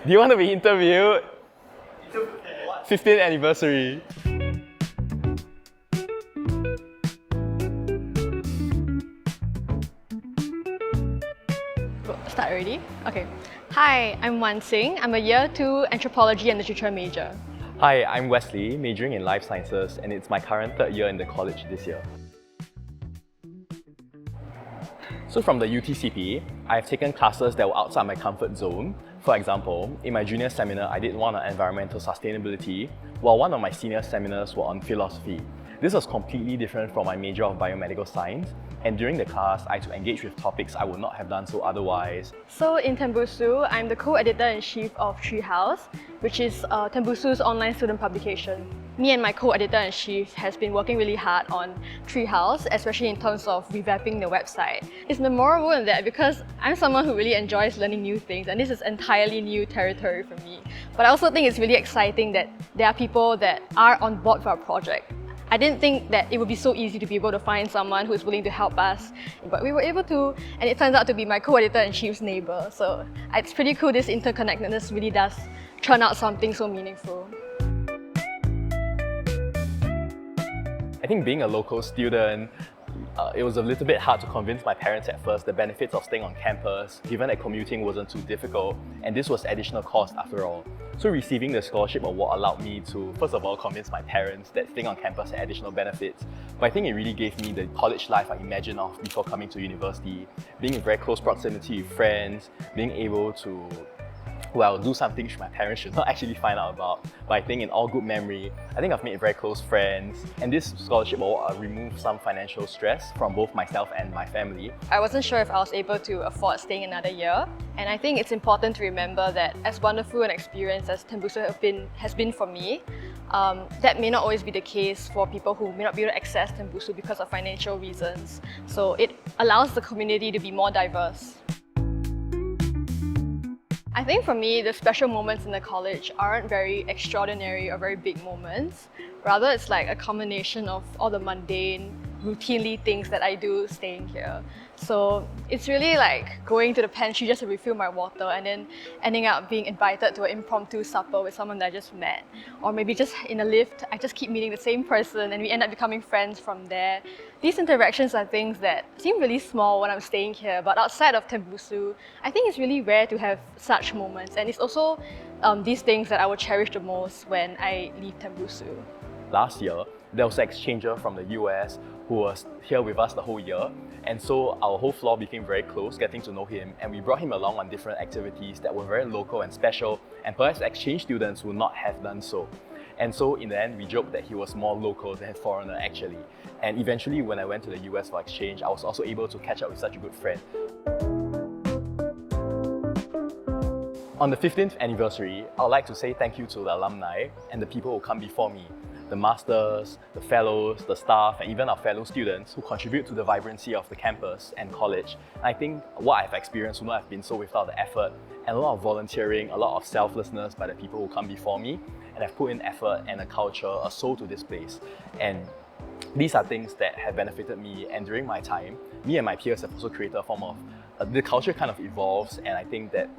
Do you want to be interviewed? 15th anniversary. Start already? Okay. Hi, I'm Wan Xin. I'm a Year 2 Anthropology and Literature major. Hi, I'm Wesley, majoring in life sciences, and it's my current third year in the college this year. So from the UTCP, I've taken classes that were outside my comfort zone. For example, in my junior seminar, I did one on environmental sustainability, while one of my senior seminars were on philosophy. This was completely different from my major of biomedical science, and during the class, I had to engage with topics I would not have done so otherwise. So in Tembusu, I'm the co-editor-in-chief of Treehouse, which is Tembusu's online student publication. Me and my co-editor-in-chief has been working really hard on Treehouse, especially in terms of revamping the website. It's memorable in that because I'm someone who really enjoys learning new things, and this is entirely new territory for me. But I also think it's really exciting that there are people that are on board for our project. I didn't think that it would be so easy to be able to find someone who is willing to help us, but we were able to, and it turns out to be my co-editor-in-chief's neighbor. So it's pretty cool. This interconnectedness really does churn out something so meaningful. I think being a local student, it was a little bit hard to convince my parents at first the benefits of staying on campus, given that commuting wasn't too difficult, and this was additional cost after all. So receiving the scholarship award allowed me to, first of all, convince my parents that staying on campus had additional benefits. But I think it really gave me the college life I imagined of before coming to university. Being in very close proximity with friends, being able to do something which my parents should not actually find out about. But I think in all good memory, I think I've made very close friends, and this scholarship will remove some financial stress from both myself and my family. I wasn't sure if I was able to afford staying another year, and I think it's important to remember that as wonderful an experience as Tembusu has been for me, that may not always be the case for people who may not be able to access Tembusu because of financial reasons. So it allows the community to be more diverse. I think for me, the special moments in the college aren't very extraordinary or very big moments. Rather, it's like a combination of all the mundane, routinely things that I do staying here. So it's really like going to the pantry just to refill my water and then ending up being invited to an impromptu supper with someone that I just met. Or maybe just in a lift, I just keep meeting the same person and we end up becoming friends from there. These interactions are things that seem really small when I'm staying here, but outside of Tembusu, I think it's really rare to have such moments. And it's also these things that I will cherish the most when I leave Tembusu. Last year, there was an exchanger from the US who was here with us the whole year, and so our whole floor became very close, getting to know him, and we brought him along on different activities that were very local and special, and perhaps exchange students would not have done so. And so in the end, we joked that he was more local than foreigner actually. And eventually, when I went to the US for exchange, I was also able to catch up with such a good friend. On the 15th anniversary, I would like to say thank you to the alumni and the people who come before me. The masters, the fellows, the staff, and even our fellow students who contribute to the vibrancy of the campus and college. And I think what I've experienced would not have been so without the effort and a lot of volunteering, a lot of selflessness by the people who come before me, and have put in effort and a culture, a soul to this place. And these are things that have benefited me, and during my time, me and my peers have also created a form of, the culture kind of evolves, and I think that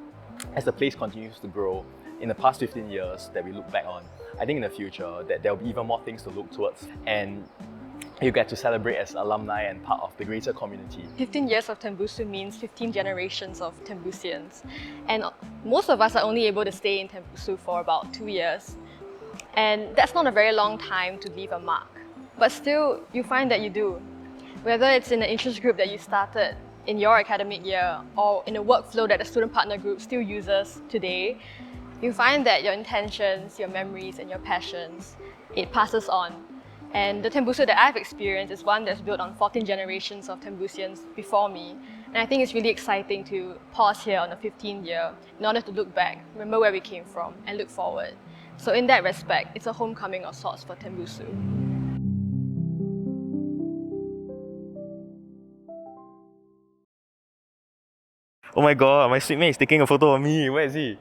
as the place continues to grow, in the past 15 years that we look back on, I think in the future that there will be even more things to look towards, and you get to celebrate as alumni and part of the greater community. 15 years of Tembusu means 15 generations of Tembusians. And most of us are only able to stay in Tembusu for about 2 years. And that's not a very long time to leave a mark. But still, you find that you do. Whether it's in an interest group that you started in your academic year or in a workflow that the student partner group still uses today, you find that your intentions, your memories, and your passions, it passes on. And the Tembusu that I've experienced is one that's built on 14 generations of Tembusians before me. And I think it's really exciting to pause here on the 15th year in order to look back, remember where we came from, and look forward. So in that respect, it's a homecoming of sorts for Tembusu. Oh my god, my seatmate is taking a photo of me. Where is he?